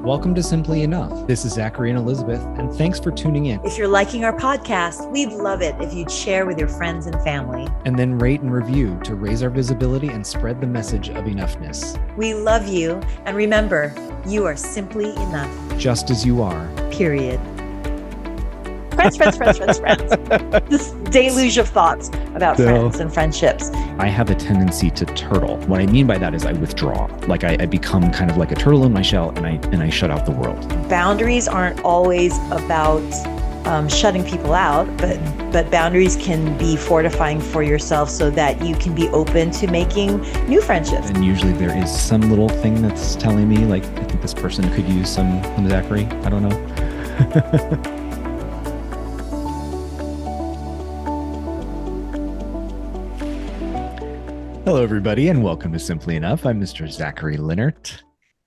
Welcome to Simply Enough. This is Zachary and Elizabeth, and thanks for tuning in. If you're liking our podcast, we'd love it if you'd share with your friends and family. And then rate and review to raise our visibility and spread the message of enoughness. We love you, and remember, you are simply enough. Just as you are. Period. Friends. This deluge of thoughts about friends and friendships. I have a tendency to turtle. What I mean by that is I withdraw. Like I become kind of like a turtle in my shell, and I shut out the world. Boundaries aren't always about shutting people out, but boundaries can be fortifying for yourself so that you can be open to making new friendships. And usually there is some little thing that's telling me, like, I think this person could use some Zachary. I don't know. Hello, everybody, and welcome to Simply Enough. I'm Mr. Zachary Leonard.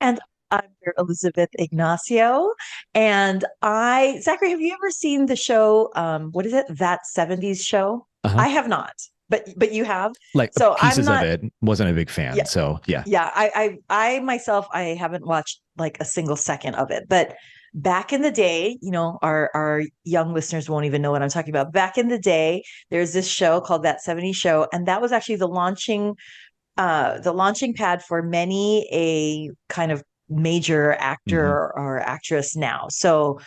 And I'm Elizabeth Ignacio. And Zachary, have you ever seen the show, what is it? That 70s show? Uh-huh. I have not, but you have? Like so pieces of it. Wasn't a big fan. Yeah, so yeah. Yeah, I myself, I haven't watched like a single second of it, but back in the day, you know, our young listeners won't even know what I'm talking about. Back in the day, there's this show called That 70s Show, and that was actually the launching pad for many a kind of major actor or actress now. So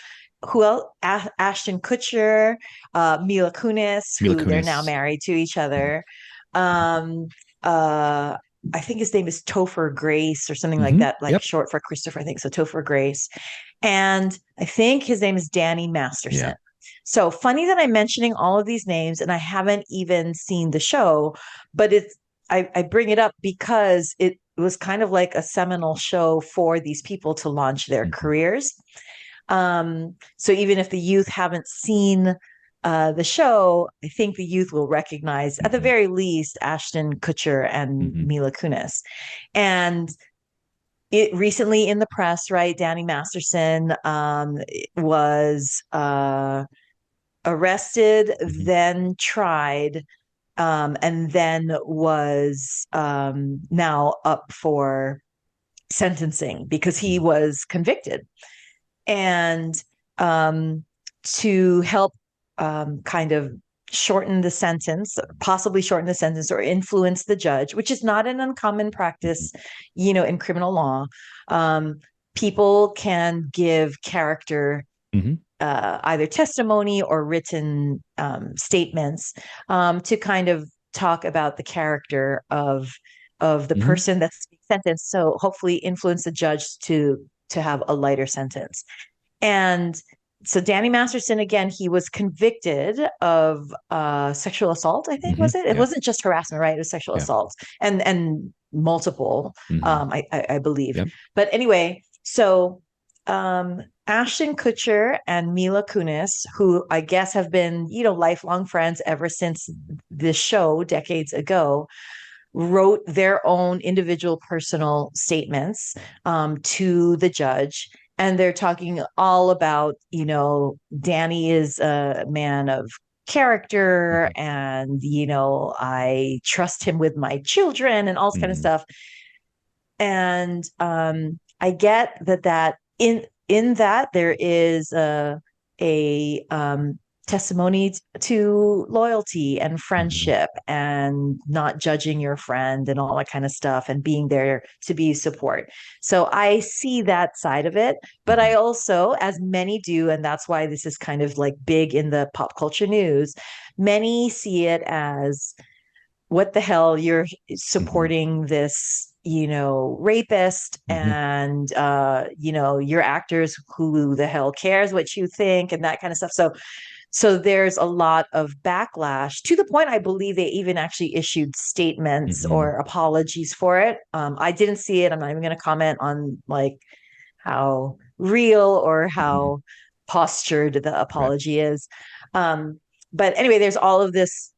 who else? Ashton Kutcher, Mila Kunis, who they're now married to each other. I think his name is Topher Grace or something like that, like short for Christopher, I think. So Topher Grace. And I think his name is Danny Masterson. Yeah. So funny that I'm mentioning all of these names and I haven't even seen the show, but I bring it up because it was kind of like a seminal show for these people to launch their careers. So even if the youth haven't seen the show, I think the youth will recognize, at the very least, Ashton Kutcher and Mila Kunis. And it recently in the press, right? Danny Masterson was arrested, then tried, and then was now up for sentencing because he was convicted. And to help kind of possibly shorten the sentence or influence the judge, which is not an uncommon practice, you know, in criminal law. People can give character, either testimony or written statements to kind of talk about the character of the person that's being sentenced. So hopefully influence the judge to have a lighter sentence. And so Danny Masterson, again, he was convicted of sexual assault, I think, was it? It wasn't just harassment, right? It was sexual assault and multiple, I believe. Yep. But anyway, so Ashton Kutcher and Mila Kunis, who I guess have been, you know, lifelong friends ever since this show decades ago, wrote their own individual personal statements to the judge. And they're talking all about, you know, Danny is a man of character and, you know, I trust him with my children and all this kind of stuff. And I get that in that there is a testimony to loyalty and friendship and not judging your friend and all that kind of stuff and being there to be support. So I see that side of it, but I also, as many do, and that's why this is kind of like big in the pop culture news, many see it as, what the hell, you're supporting this, you know, rapist and, you know, you're actors, who the hell cares what you think and that kind of stuff. So there's a lot of backlash to the point, I believe they even actually issued statements or apologies for it. I didn't see it. I'm not even going to comment on like how real or how postured the apology is. But anyway, there's all of this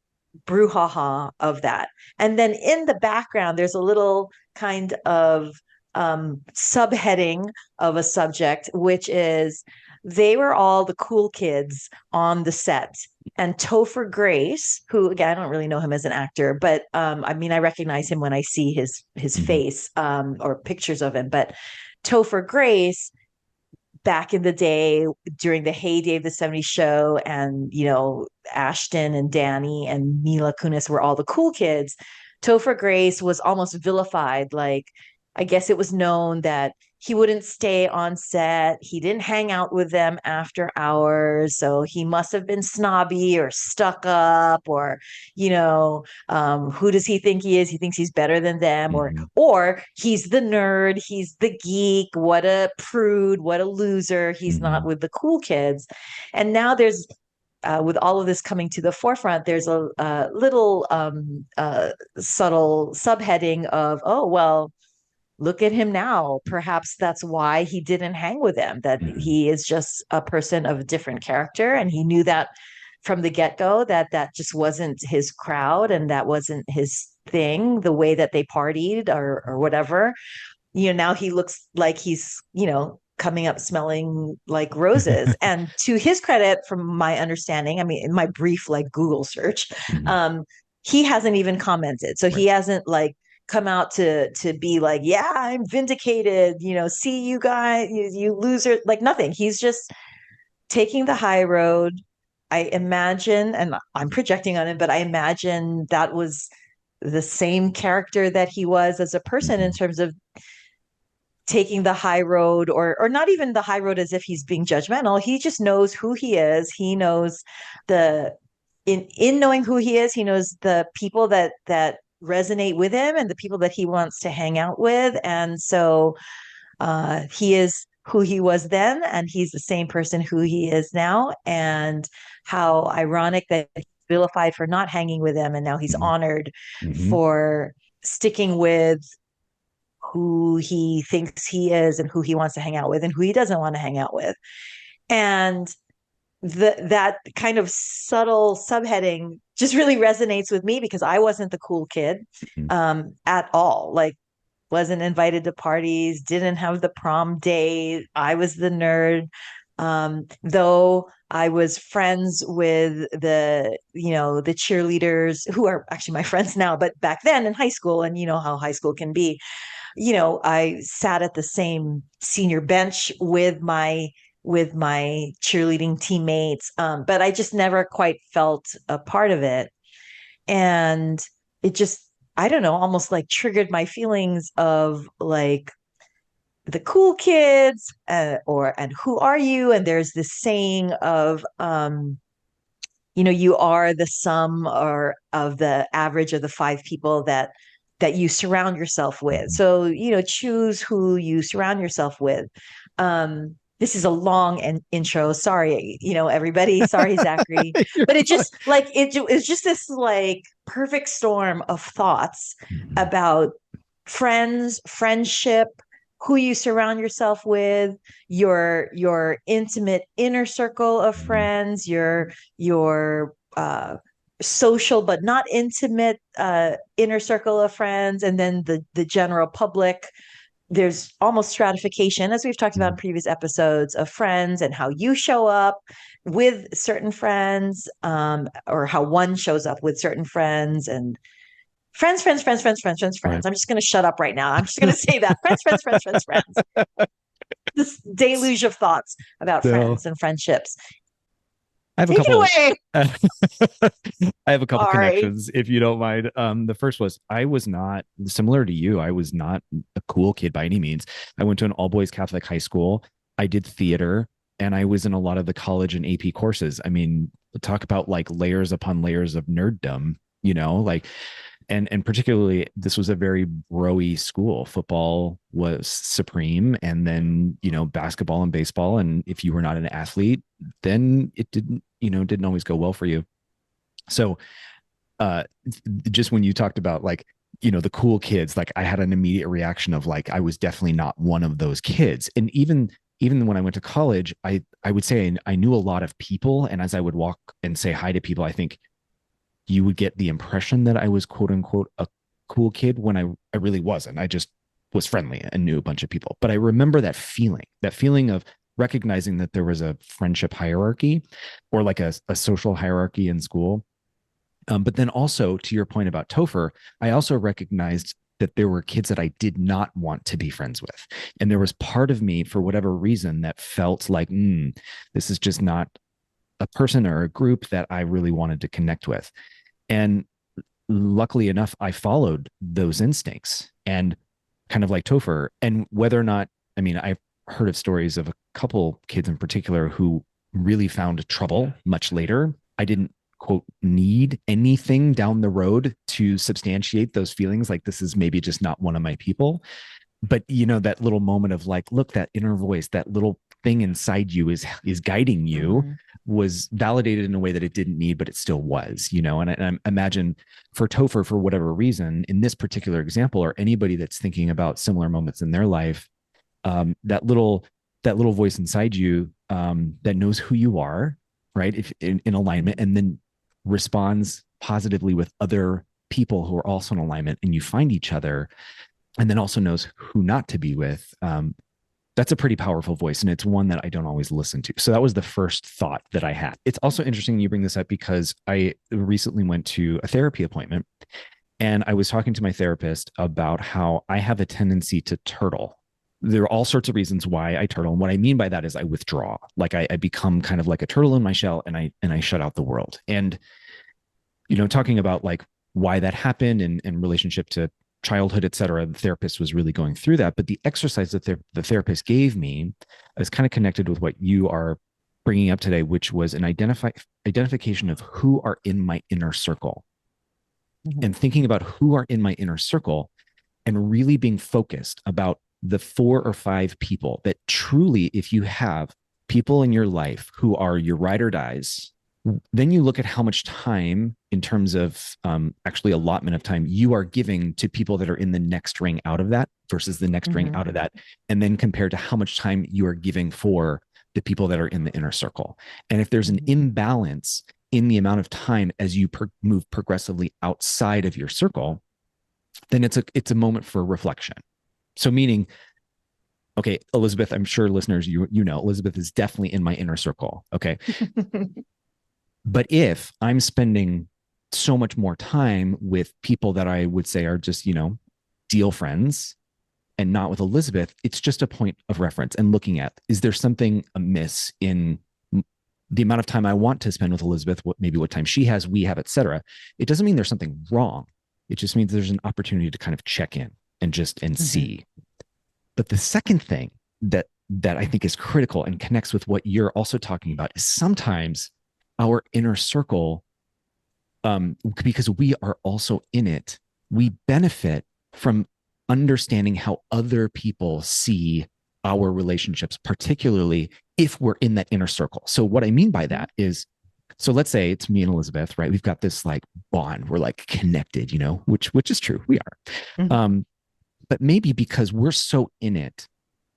brouhaha of that. And then in the background, there's a little kind of subheading of a subject, which is, they were all the cool kids on the set. And Topher Grace, who, again, I don't really know him as an actor, but I mean, I recognize him when I see his face or pictures of him. But Topher Grace back in the day during the heyday of the 70s show, and Ashton and Danny and Mila Kunis were all the cool kids, Topher Grace was almost vilified. Like, I guess it was known that he wouldn't stay on set. He didn't hang out with them after hours. So he must have been snobby or stuck up, or, who does he think he is? He thinks he's better than them, or he's the nerd. He's the geek. What a prude. What a loser. He's not with the cool kids. And now there's, with all of this coming to the forefront, there's a little subtle subheading of, oh, well, look at him now. Perhaps that's why he didn't hang with them, that he is just a person of a different character. And he knew that from the get-go, that just wasn't his crowd and that wasn't his thing, the way that they partied or whatever. Now he looks like he's, coming up smelling like roses. And to his credit, from my understanding, I mean, in my brief like Google search, he hasn't even commented. So he hasn't like come out to be like, yeah, I'm vindicated, see you guys, you loser, like nothing. He's just taking the high road. I imagine, and I'm projecting on him, but I imagine that was the same character that he was as a person, in terms of taking the high road, or not even the high road as if he's being judgmental. He just knows who he is. He knows in knowing who he is, he knows the people that resonate with him and the people that he wants to hang out with. And so he is who he was then, and he's the same person who he is now. And how ironic that he's vilified for not hanging with them, and now he's honored for sticking with who he thinks he is and who he wants to hang out with and who he doesn't want to hang out with. And that kind of subtle subheading just really resonates with me, because I wasn't the cool kid at all. Like, wasn't invited to parties, didn't have the prom date. I was the nerd. Though I was friends with the cheerleaders, who are actually my friends now, but back then in high school, and how high school can be, I sat at the same senior bench with my cheerleading teammates. But I just never quite felt a part of it. And it just, I don't know, almost like triggered my feelings of like the cool kids, and who are you? And there's this saying of, you are the sum or of the average of the 5 people that you surround yourself with. So, choose who you surround yourself with. This is a long intro. Sorry, everybody. Sorry, Zachary. But it just like, it's just this like perfect storm of thoughts about friends, friendship, who you surround yourself with, your intimate inner circle of friends, your social but not intimate inner circle of friends, and then the general public. There's almost stratification, as we've talked about in previous episodes, of friends and how you show up with certain friends, or how one shows up with certain friends, and friends. Right. I'm just going to shut up right now. I'm just going to say that friends. This deluge of thoughts about friends and friendships. I have a couple. I have a couple connections, if you don't mind. The first was, I was not, similar to you, I was not a cool kid by any means. I went to an all-boys Catholic high school. I did theater, and I was in a lot of the college and AP courses. I mean, talk about like layers upon layers of nerddom, like, and particularly this was a very bro-y school. Football was supreme, and then, basketball and baseball. And if you were not an athlete, then it didn't always go well for you. So just when you talked about like, the cool kids, like I had an immediate reaction of like, I was definitely not one of those kids. And even when I went to college, I would say I knew a lot of people. And as I would walk and say hi to people, I think you would get the impression that I was quote unquote a cool kid, when I really wasn't. I just was friendly and knew a bunch of people. But I remember that feeling of recognizing that there was a friendship hierarchy, or like a social hierarchy in school. But then also, to your point about Topher, I also recognized that there were kids that I did not want to be friends with. And there was part of me, for whatever reason, that felt like, this is just not a person or a group that I really wanted to connect with. And luckily enough, I followed those instincts and kind of like Topher. And whether or not, I mean, I've heard of stories of a couple kids in particular who really found trouble much later. I didn't, quote, need anything down the road to substantiate those feelings. Like, this is maybe just not one of my people. But, that little moment of like, look, that inner voice, that little thing inside you is guiding you, was validated in a way that it didn't need, but it still was, and I imagine for Topher, for whatever reason, in this particular example, or anybody that's thinking about similar moments in their life, that little voice inside you, that knows who you are, right? If in alignment, and then responds positively with other people who are also in alignment, and you find each other, and then also knows who not to be with. That's a pretty powerful voice. And it's one that I don't always listen to. So that was the first thought that I had. It's also interesting you bring this up, because I recently went to a therapy appointment, and I was talking to my therapist about how I have a tendency to turtle. There are all sorts of reasons why I turtle. And what I mean by that is I withdraw. Like I become kind of like a turtle in my shell, and I shut out the world. And, talking about like why that happened in relationship to childhood, et cetera, the therapist was really going through that. But the exercise that the therapist gave me is kind of connected with what you are bringing up today, which was an identification of who are in my inner circle, and thinking about who are in my inner circle, and really being focused about the 4 or 5 people that truly, if you have people in your life who are your ride or dies, then you look at how much time, in terms of actually allotment of time, you are giving to people that are in the next ring out of that versus the next ring out of that. And then compared to how much time you are giving for the people that are in the inner circle. And if there's an imbalance in the amount of time as you move progressively outside of your circle, then it's a moment for reflection. So meaning, okay, Elizabeth, I'm sure listeners, Elizabeth is definitely in my inner circle. Okay. But if I'm spending so much more time with people that I would say are just, deal friends, and not with Elizabeth, it's just a point of reference and looking at, is there something amiss in the amount of time I want to spend with Elizabeth, what time she has, we have, et cetera. It doesn't mean there's something wrong. It just means there's an opportunity to kind of check in and see. But the second thing that I think is critical and connects with what you're also talking about is sometimes our inner circle, because we are also in it, we benefit from understanding how other people see our relationships, particularly if we're in that inner circle. So what I mean by that is, so let's say it's me and Elizabeth, right? We've got this like bond, we're like connected, which is true, we are. But maybe because we're so in it,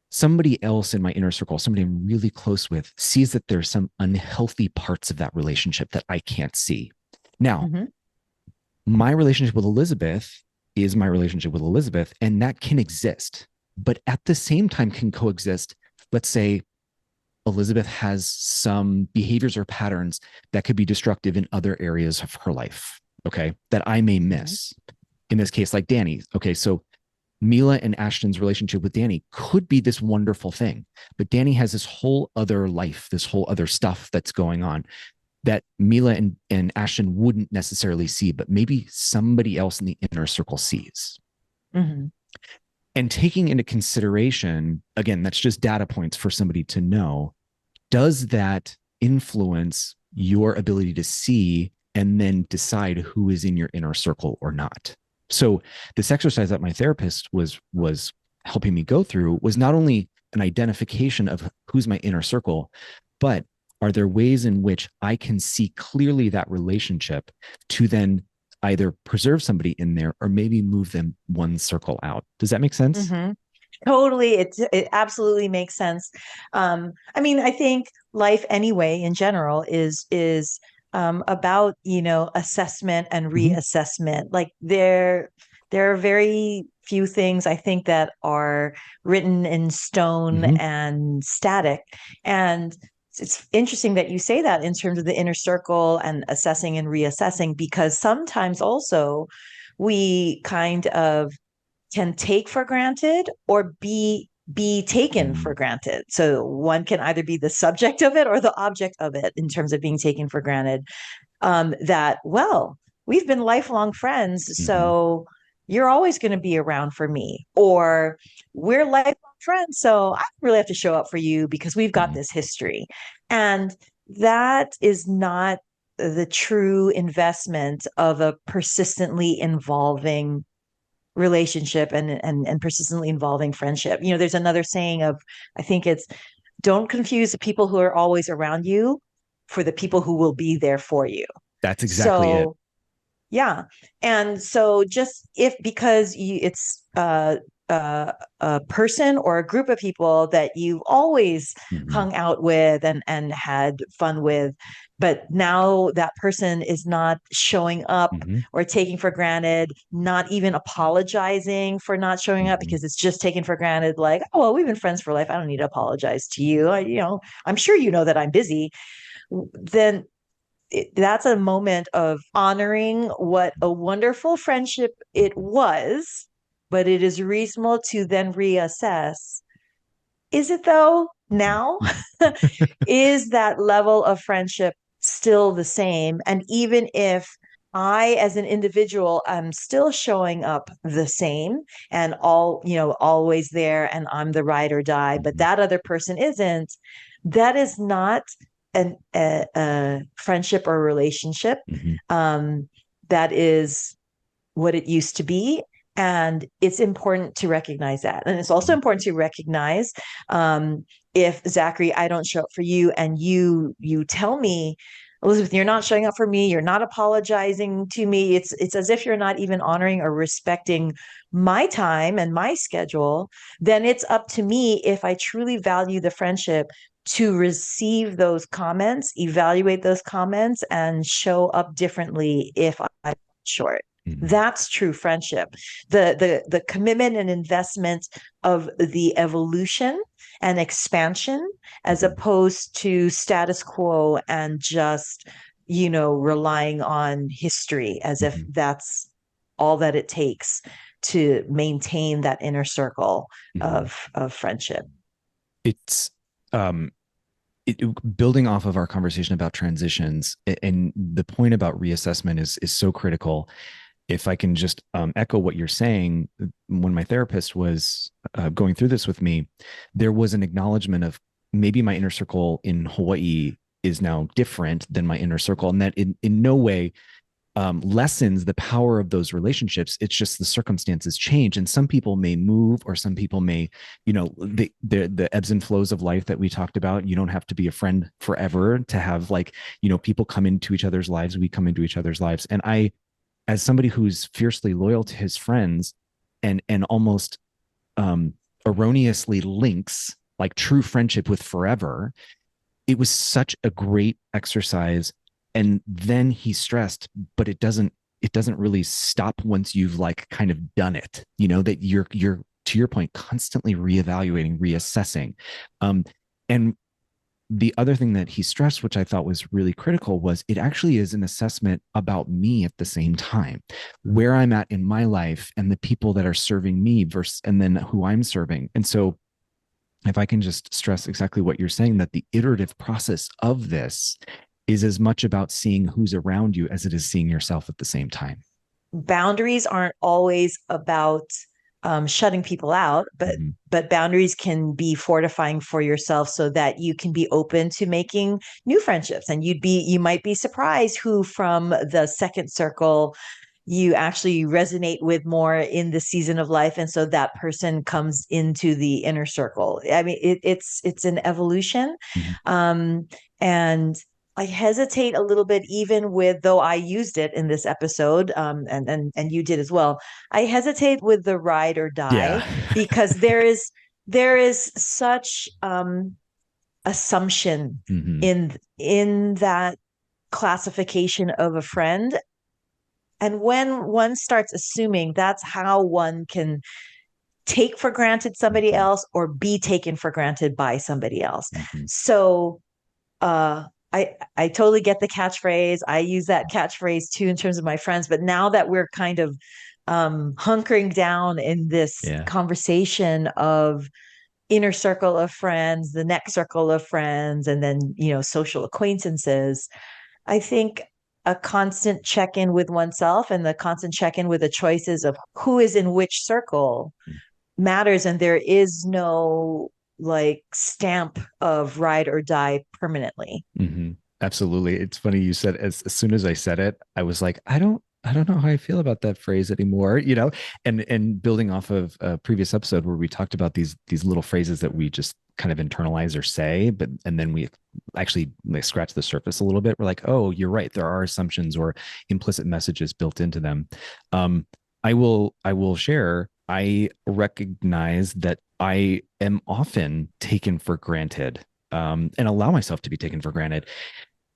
somebody else in my inner circle, somebody I'm really close with, sees that there's some unhealthy parts of that relationship that I can't see. Now, my relationship with Elizabeth is my relationship with Elizabeth, and that can exist, but at the same time can coexist. Let's say Elizabeth has some behaviors or patterns that could be destructive in other areas of her life, okay, that I may miss. In this case, like Danny. Okay, so Mila and Ashton's relationship with Danny could be this wonderful thing, but Danny has this whole other life, this whole other stuff that's going on that Mila and Ashton wouldn't necessarily see, but maybe somebody else in the inner circle sees. And taking into consideration, again, that's just data points for somebody to know, does that influence your ability to see and then decide who is in your inner circle or not? So this exercise that my therapist was helping me go through was not only an identification of who's my inner circle, but are there ways in which I can see clearly that relationship to then either preserve somebody in there or maybe move them one circle out? Does that make sense? Totally. It absolutely makes sense. I mean, I think life anyway, in general, is about, assessment and reassessment. Like there are very few things I think that are written in stone and static. And it's interesting that you say that in terms of the inner circle and assessing and reassessing, because sometimes also we kind of can take for granted or be taken for Mm-hmm. granted. So one can either be the subject of it or the object of it in terms of being taken for granted. That, well, we've been lifelong friends, Mm-hmm. so you're always going to be around for me. Or we're lifelong friends, so I don't really have to show up for you because we've got Mm-hmm. this history. And that is not the true investment of a persistently involving relationship and persistently involving friendship. There's another saying of, I think it's, don't confuse the people who are always around you for the people who will be there for you. That's exactly it. So yeah. And so just if because it's a person or a group of people that you've always Mm-hmm. hung out with and had fun with, but now that person is not showing up Mm-hmm. or taking for granted, not even apologizing for not showing up Mm-hmm. because it's just taken for granted, like, oh, well, we've been friends for life. I don't need to apologize to you. I'm sure you know that I'm busy. Then that's a moment of honoring what a wonderful friendship it was, but it is reasonable to then reassess. Is it though now? Is that level of friendship still the same? And even if I, as an individual, am still showing up the same and always there, and I'm the ride or die, but Mm-hmm. that other person isn't, that is not a friendship or relationship. Mm-hmm. Um, that is what it used to be. And it's important to recognize that. And it's also important to recognize, if Zachary, I don't show up for you and you tell me, Elizabeth, you're not showing up for me, you're not apologizing to me. It's as if you're not even honoring or respecting my time and my schedule. Then it's up to me, if I truly value the friendship, to receive those comments, evaluate those comments, and show up differently if I'm short. Mm-hmm. That's true friendship. The commitment and investment of the evolution and expansion, as Mm-hmm. opposed to status quo and just, relying on history as if Mm-hmm. that's all that it takes to maintain that inner circle Mm-hmm. of friendship. It's um building off of our conversation about transitions, and the point about reassessment is so critical. If I can just echo what you're saying, when my therapist was going through this with me, there was an acknowledgement of maybe my inner circle in Hawaii is now different than my inner circle, and that in no way lessens the power of those relationships. It's just the circumstances change, and some people may move, or some people may, the ebbs and flows of life that we talked about. You don't have to be a friend forever to have, like, people come into each other's lives. We come into each other's lives, and I, as somebody who's fiercely loyal to his friends, and almost erroneously links like true friendship with forever, it was such a great exercise. And then he stressed, but it doesn't really stop once you've like kind of done it, that you're to your point, constantly reevaluating, reassessing. And the other thing that he stressed, which I thought was really critical, was it actually is an assessment about me at the same time, where I'm at in my life and the people that are serving me versus, and then who I'm serving. And so if I can just stress exactly what you're saying, that the iterative process of this is as much about seeing who's around you as it is seeing yourself at the same time. Boundaries aren't always about shutting people out, but Mm-hmm. boundaries can be fortifying for yourself so that you can be open to making new friendships. And you might be surprised who from the second circle you actually resonate with more in the season of life, and so that person comes into the inner circle. I mean, it's an evolution. Mm-hmm. And I hesitate a little bit, even with, though I used it in this episode, and you did as well. I hesitate with the ride or Yeah. die, because there is such assumption Mm-hmm. in that classification of a friend. And when one starts assuming, that's how one can take for granted somebody Mm-hmm. else or be taken for granted by somebody else. Mm-hmm. So I totally get the catchphrase. I use that catchphrase too in terms of my friends. But now that we're kind of hunkering down in this Yeah. conversation of inner circle of friends, the next circle of friends, and then, social acquaintances. I think a constant check in with oneself and the constant check in with the choices of who is in which circle matters. And there is no like stamp of ride or die permanently. Mm-hmm. Absolutely. It's funny you said as soon as I said it, I was like, I don't know how I feel about that phrase anymore, and building off of a previous episode where we talked about these little phrases that we just kind of internalize or say, but and then we actually like scratch the surface a little bit. We're like, oh, you're right. There are assumptions or implicit messages built into them. Um, I will share. I recognize that I am often taken for granted, and allow myself to be taken for granted,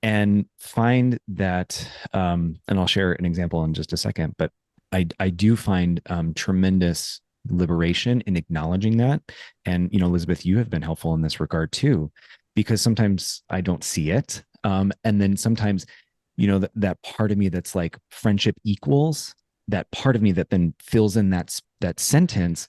and find that, and I'll share an example in just a second, but I do find tremendous liberation in acknowledging that. And, Elizabeth, you have been helpful in this regard too, because sometimes I don't see it. And then sometimes, that part of me that's like friendship equals, that part of me that then fills in that sentence,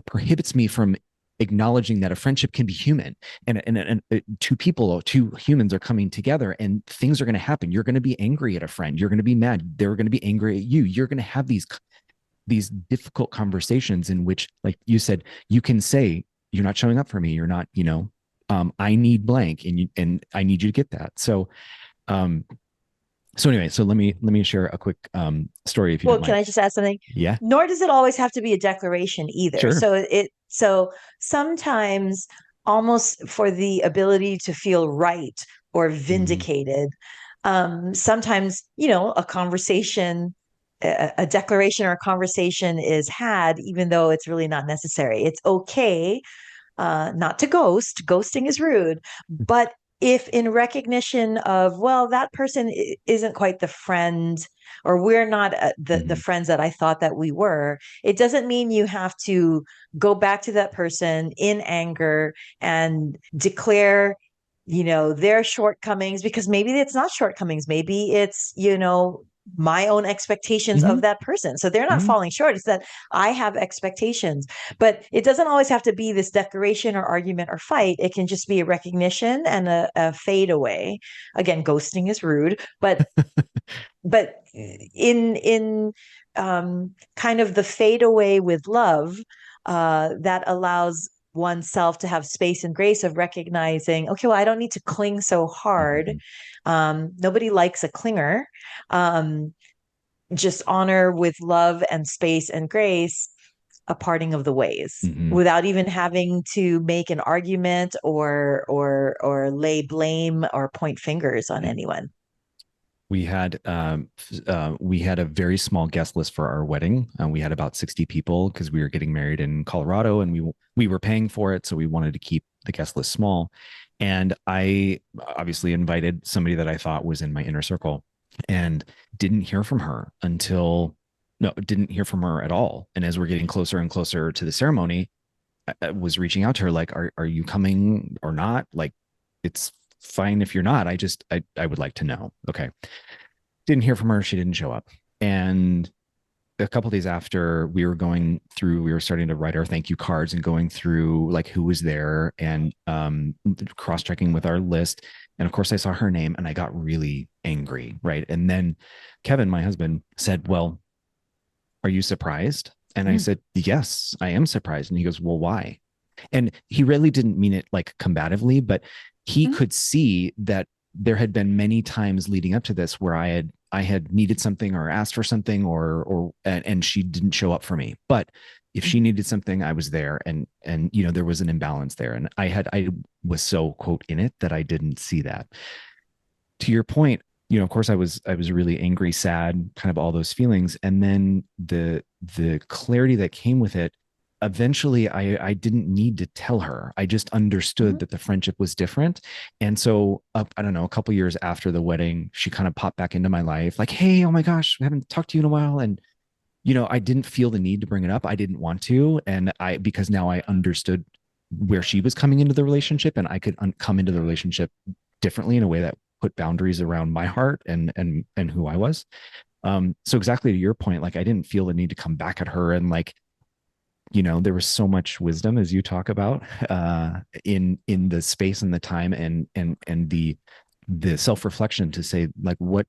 prohibits me from acknowledging that a friendship can be human, and two humans are coming together, and things are going to happen. You're going to be angry at a friend, you're going to be mad, they're going to be angry at you, you're going to have these difficult conversations in which, like you said, you can say, you're not showing up for me, you're not, I need blank, and I need you to get that. Um so anyway, so let me share a quick story if you Well, don't can mind. I just add something? Yeah. Nor does it always have to be a declaration either. Sure. So sometimes almost for the ability to feel right or Mm-hmm. vindicated, sometimes, a conversation, a declaration or a conversation is had, even though it's really not necessary. It's okay not to ghost. Ghosting is rude. But if in recognition of, well, that person isn't quite the friend, or we're not the Mm-hmm. friends that I thought that we were, it doesn't mean you have to go back to that person in anger and declare, their shortcomings, because maybe it's not shortcomings. Maybe it's, my own expectations Mm-hmm. of that person. So they're not Mm-hmm. falling short. It's that I have expectations. But it doesn't always have to be this declaration or argument or fight. It can just be a recognition and a fade away. Again, ghosting is rude, but in kind of the fade away with love, that allows oneself to have space and grace of recognizing, okay, well, I don't need to cling so hard. Mm-hmm. Nobody likes a clinger. Um, just honor with love and space and grace a parting of the ways Mm-hmm. without even having to make an argument or lay blame or point fingers on Yeah. anyone. We had a very small guest list for our wedding. We had about 60 people because we were getting married in Colorado, and we were paying for it, so we wanted to keep the guest list small. And I obviously invited somebody that I thought was in my inner circle, and didn't hear from her until no, didn't hear from her at all. And as we're getting closer and closer to the ceremony, I was reaching out to her like, are you coming or not? Like, it's fine if you're not. I would like to know. Okay. Didn't hear from her. She didn't show up. And a couple of days after, we were starting to write our thank you cards and going through like who was there, and cross-checking with our list. And of course I saw her name and I got really angry. Right. And then Kevin, my husband, said, well, are you surprised? And I Mm. said, yes, I am surprised. And he goes, well, why? And he really didn't mean it like combatively, but he Mm. could see that there had been many times leading up to this where I had needed something or asked for something, and she didn't show up for me. But if she needed something, I was there, and there was an imbalance there, and I was so quote in it that I didn't see that. To your point, of course I was really angry, sad, kind of all those feelings, and then the clarity that came with it. Eventually I didn't need to tell her. I just understood Mhm. that the friendship was different. And so I don't know, a couple years after the wedding, she kind of popped back into my life like, hey, oh my gosh, we haven't talked to you in a while. And I didn't feel the need to bring it up. I didn't want to. And because now I understood where she was coming into the relationship, and I could come into the relationship differently in a way that put boundaries around my heart and who I was. So exactly to your point, like I didn't feel the need to come back at her and like, there was so much wisdom as you talk about in the space and the time and the self-reflection to say like what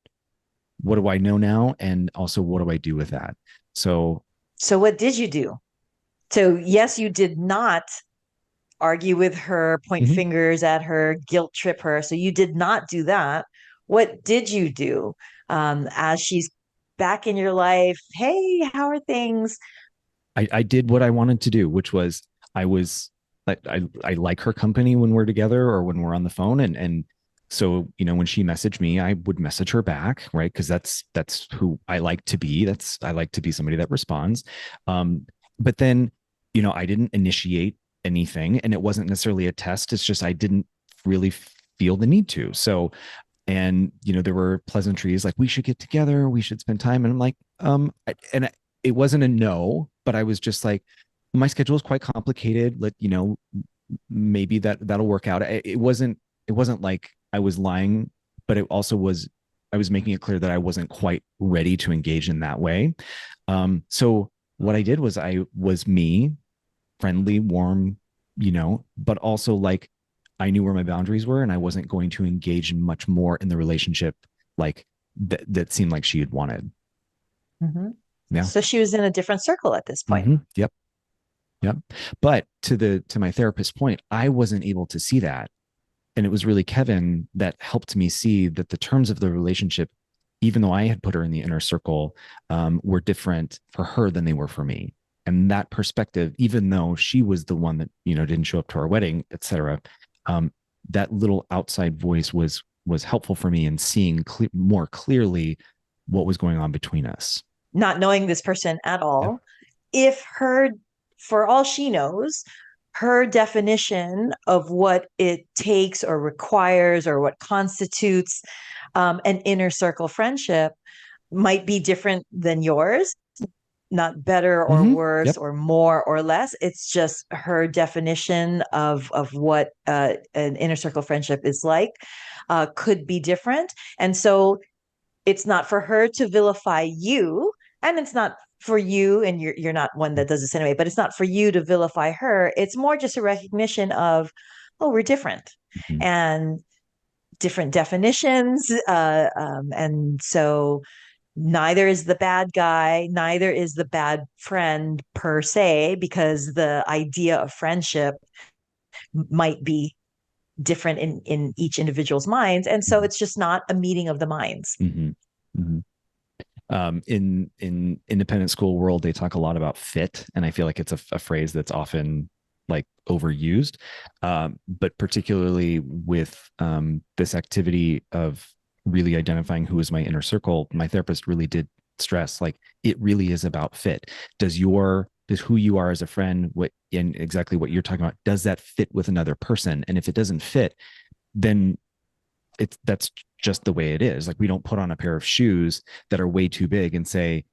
do I know now? And also what do I do with that? So So what did you do? So yes, you did not argue with her, point mhm. fingers at her, guilt trip her. So you did not do that. What did you do as she's back in your life? Hey, how are things? I did what I wanted to do, which was I was I like her company when we're together or when we're on the phone. And so, when she messaged me, I would message her back, right? Because that's who I like to be. I like to be somebody that responds. But then, I didn't initiate anything and it wasn't necessarily a test. It's just I didn't really feel the need to. So and there were pleasantries like we should get together, we should spend time, and I'm like and it wasn't a no, but I was just like my schedule is quite complicated, let maybe that'll work out. It wasn't like I was lying, but it also was I was making it clear that I wasn't quite ready to engage in that way. So what I did was I was me, friendly, warm, but also like I knew where my boundaries were and I wasn't going to engage much more in the relationship like that seemed like she had wanted. Mm-hmm. Yeah. So she was in a different circle at this point. Mm-hmm. Yep. Yep. But to my therapist's point, I wasn't able to see that. And it was really Kevin that helped me see that the terms of the relationship, even though I had put her in the inner circle, were different for her than they were for me. And that perspective, even though she was the one that didn't show up to our wedding, etc., um, that little outside voice was helpful for me in seeing more clearly what was going on between us. Not knowing this person at Yeah. all, if her, for all she knows, her definition of what it takes or requires or what constitutes an inner circle friendship might be different than yours, not better or Mm-hmm. worse Yep. or more or less. It's just her definition of what an inner circle friendship is like could be different. And so it's not for her to vilify you, and it's not for you, and you're not one that does this anyway, but it's not for you to vilify her. It's more just a recognition of, oh, we're different Mm-hmm. and different definitions. And so neither is the bad guy, neither is the bad friend per se, because the idea of friendship might be different in each individual's minds. And so Mm-hmm. it's just not a meeting of the minds. Mm-hmm. Mm-hmm. In independent school world, they talk a lot about fit, and I feel like it's a phrase that's often like overused, but particularly with this activity of really identifying who is my inner circle, my therapist really did stress like it really is about fit. Does who you are as a friend, what and exactly what you're talking about, does that fit with another person? And if it doesn't fit, then that's just the way it is. Like we don't put on a pair of shoes that are way too big and say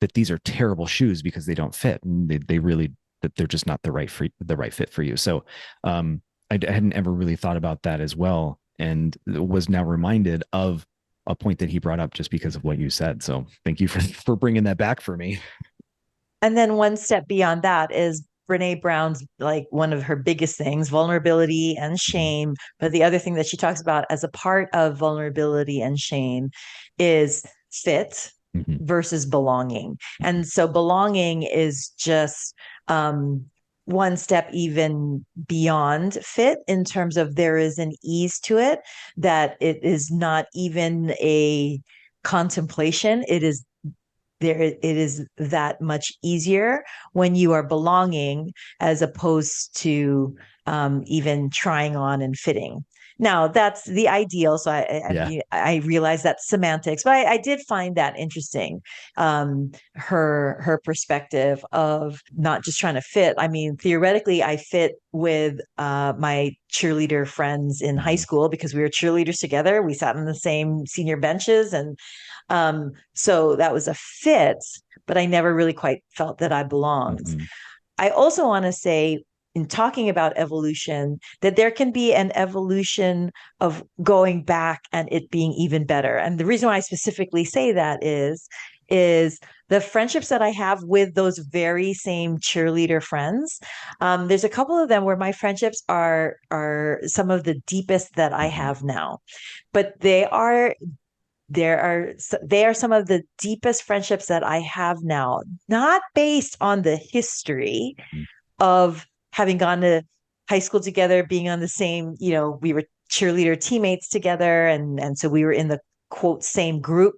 that these are terrible shoes because they don't fit and they really that they're just not the right fit for you. So I hadn't ever really thought about that as well, and was now reminded of a point that he brought up just because of what you said. So thank you for bringing that back for me. And then one step beyond that is Brene Brown's, like, one of her biggest things, vulnerability and shame. But the other thing that she talks about as a part of vulnerability and shame is fit Mm-hmm. versus belonging. And so belonging is just one step even beyond fit, in terms of there is an ease to it, that it is not even a contemplation. It is that much easier when you are belonging, as opposed to even trying on and fitting. Now that's the ideal. So Yeah. I realize that's semantics, but I did find that interesting. Her perspective of not just trying to fit. I mean, theoretically, I fit with my cheerleader friends in high Mm-hmm. school because we were cheerleaders together. We sat on the same senior benches, and so that was a fit, but I never really quite felt that I belonged. Mm-hmm. I also want to say in talking about evolution, that there can be an evolution of going back and it being even better. And the reason why I specifically say that is the friendships that I have with those very same cheerleader friends. There's a couple of them where my friendships are some of the deepest that I have now, but they are some of the deepest friendships that I have now, not based on the history of having gone to high school together, being on the same, we were cheerleader teammates together, and so we were in the quote same group,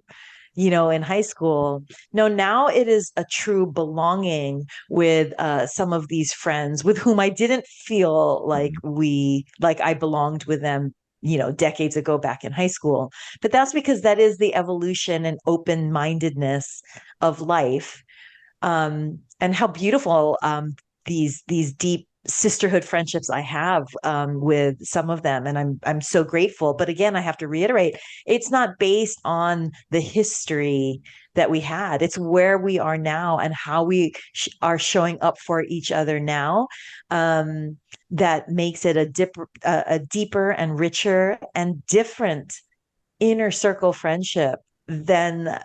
in high school. No, now it is a true belonging with some of these friends with whom I didn't feel like I belonged with them, decades ago back in high school. But that's because that is the evolution and open-mindedness of life. And how beautiful these deep sisterhood friendships I have with some of them, and I'm so grateful. But again, I have to reiterate, it's not based on the history that we had. It's where we are now and how we are showing up for each other now, that makes it a deeper and richer and different inner circle friendship than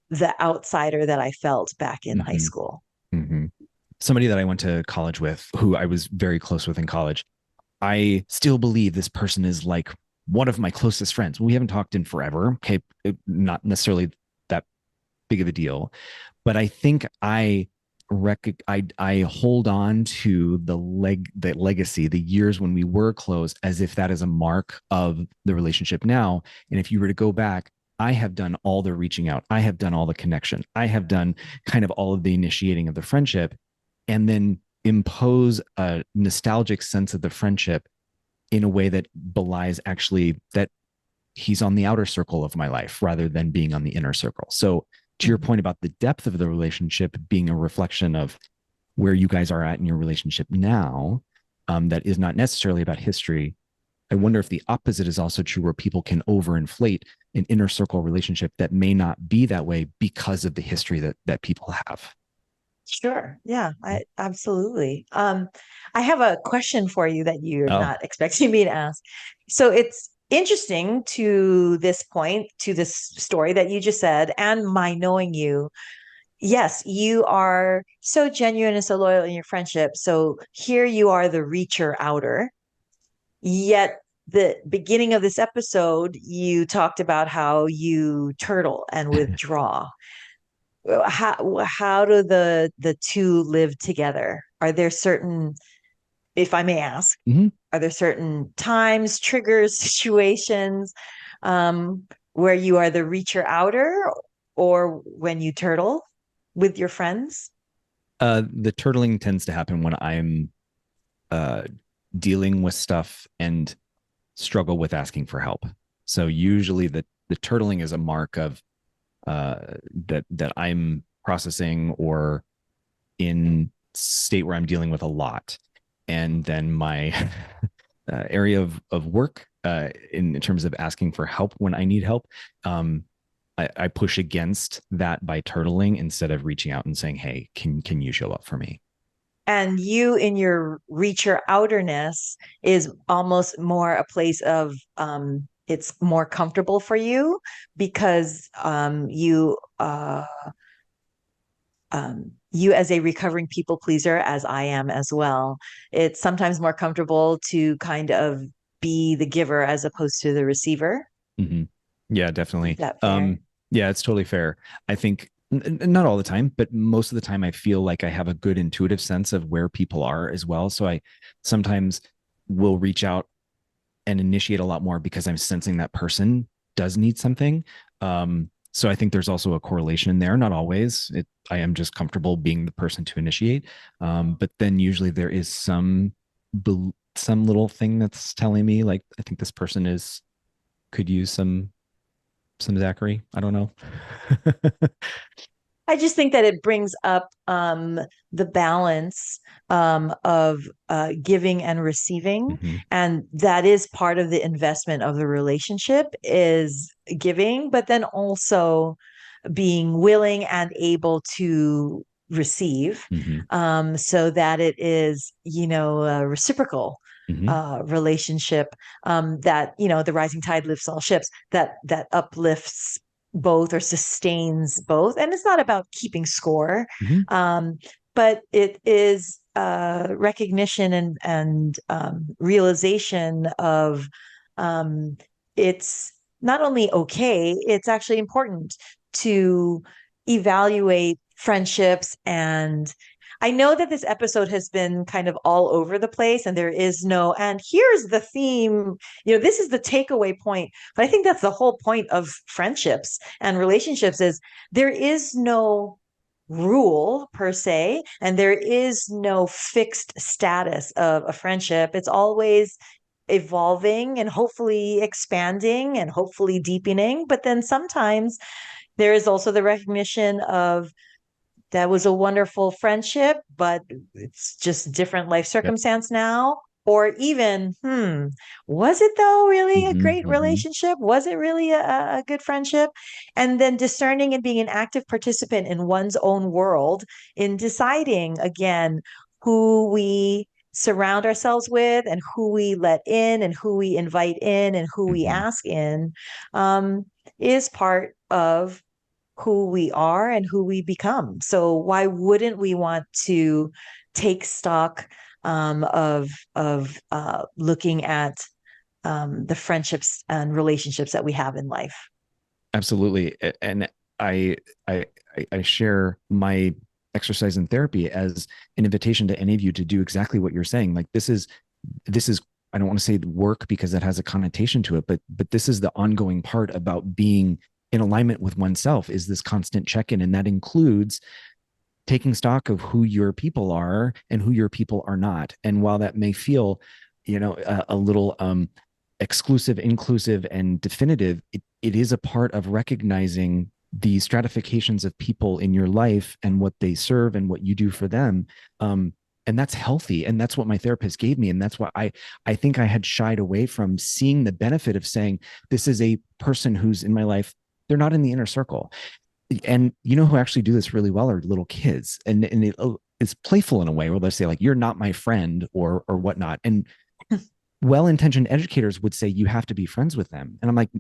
the outsider that I felt back in high school. Somebody that I went to college with, who I was very close with in college, I still believe this person is like one of my closest friends. We haven't talked in forever. Okay. Not necessarily that big of a deal, but I think I hold on to the legacy, the years when we were close, as if that is a mark of the relationship now. And if you were to go back, I have done all the reaching out. I have done all the connection. I have done kind of all of the initiating of the friendship, and then impose a nostalgic sense of the friendship in a way that belies actually that he's on the outer circle of my life rather than being on the inner circle. So to your point about the depth of the relationship being a reflection of where you guys are at in your relationship now, that is not necessarily about history. I wonder if the opposite is also true, where people can overinflate an inner circle relationship that may not be that way because of the history that people have. Sure. Yeah, I absolutely. I have a question for you that you're Oh. not expecting me to ask. So it's interesting to this point, to this story that you just said, and my knowing you. Yes, you are so genuine and so loyal in your friendship. So here you are, the reacher outer. Yet the beginning of this episode, you talked about how you turtle and withdraw. How do the two live together? Are there certain, if I may ask, are there certain times, triggers, situations, where you are the reacher outer, or when you turtle with your friends? The turtling tends to happen when I'm uh, dealing with stuff and struggle with asking for help. So usually the turtling is a mark of that I'm processing or in state where I'm dealing with a lot. And then my area of work, in terms of asking for help when I need help, I push against that by turtling instead of reaching out and saying, "Hey, can you show up for me?" And you in your reacher outerness is almost more a place of it's more comfortable for you because you as a recovering people pleaser, as I am as well, it's sometimes more comfortable to kind of be the giver as opposed to the receiver. Mm-hmm. Yeah, Is definitely. that fair? Yeah, it's totally fair. I think not all the time, but most of the time, I feel like I have a good intuitive sense of where people are as well. So I sometimes will reach out and initiate a lot more because I'm sensing that person does need something. So I think there's also a correlation there. Not always. I am just comfortable being the person to initiate. But then usually there is some little thing that's telling me like I think this person could use some Zachary. I don't know. I just think that it brings up the balance of giving and receiving, Mm-hmm. and that is part of the investment of the relationship is giving, but then also being willing and able to receive, Mm-hmm. so that it is, a reciprocal Mm-hmm. relationship, that, the rising tide lifts all ships, that uplifts both or sustains both. And it's not about keeping score, Mm-hmm. but it is recognition and realization of, it's not only okay, it's actually important to evaluate friendships. And I know that this episode has been kind of all over the place, and there is no, and here's the theme, this is the takeaway point. But I think that's the whole point of friendships and relationships, is there is no rule per se, and there is no fixed status of a friendship. It's always evolving and hopefully expanding and hopefully deepening. But then sometimes there is also the recognition of, that was a wonderful friendship, but it's just different life Yep. circumstance now. Or even, was it though really a Mm-hmm. great Mm-hmm. relationship? Was it really a good friendship? And then discerning and being an active participant in one's own world, in deciding again who we surround ourselves with, and who we let in, and who we invite in, and who we Mm-hmm. ask in, um, is part of who we are and who we become. So why wouldn't we want to take stock, of looking at, the friendships and relationships that we have in life? Absolutely. And I, I, I share my exercise and therapy as an invitation to any of you to do exactly what you're saying. Like this is, I don't want to say work because that has a connotation to it, but this is the ongoing part about being in alignment with oneself, is this constant check-in. And that includes taking stock of who your people are and who your people are not. And while that may feel, a little exclusive, inclusive, and definitive, it is a part of recognizing the stratifications of people in your life and what they serve and what you do for them. And that's healthy. And that's what my therapist gave me. And that's why I think I had shied away from seeing the benefit of saying, this is a person who's in my life. They're not in the inner circle. And who actually do this really well are little kids. And it's playful in a way where they say, like, you're not my friend or whatnot. And well-intentioned educators would say you have to be friends with them. And I'm like,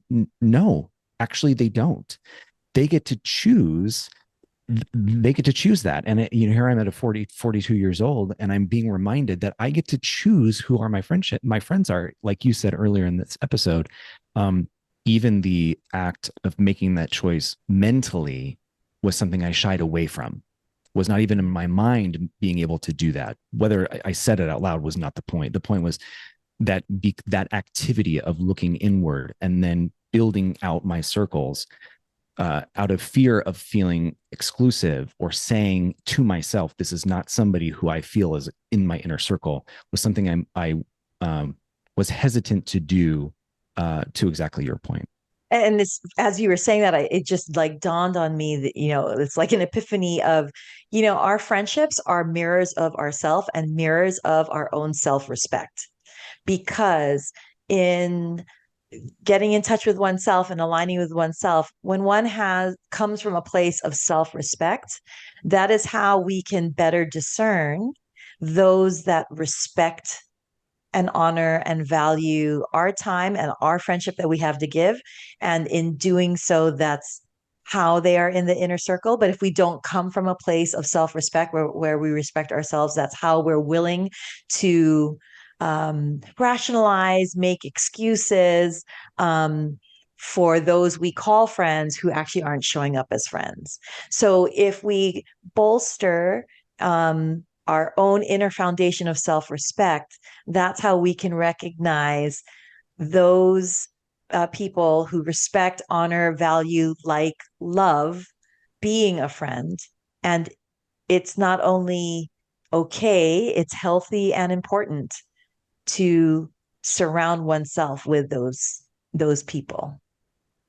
no, actually they don't. They get to choose. They get to choose that. And here I'm at 42 years old, and I'm being reminded that I get to choose who are my friends are, like you said earlier in this episode. Even the act of making that choice mentally was something I shied away from, was not even in my mind being able to do that. Whether I said it out loud was not the point. The point was that activity of looking inward and then building out my circles, out of fear of feeling exclusive or saying to myself, this is not somebody who I feel is in my inner circle, was something I was hesitant to do, to exactly your point. And this, as you were saying that, it just like dawned on me that, it's like an epiphany of, our friendships are mirrors of ourself and mirrors of our own self-respect. Because in getting in touch with oneself and aligning with oneself, when one comes from a place of self-respect, that is how we can better discern those that respect and honor and value our time and our friendship that we have to give. And in doing so, that's how they are in the inner circle. But if we don't come from a place of self-respect, where we respect ourselves, that's how we're willing to rationalize, make excuses, for those we call friends who actually aren't showing up as friends. So if we bolster, our own inner foundation of self-respect, that's how we can recognize those people who respect, honor, value, like, love being a friend. And it's not only okay, it's healthy and important to surround oneself with those people.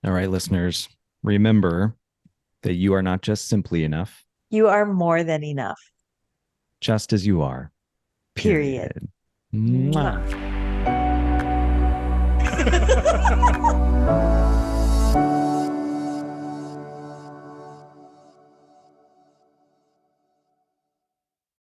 All right, listeners, remember that you are not just simply enough, You are more than enough. just as you are. Period. Period. Mwah. Mwah.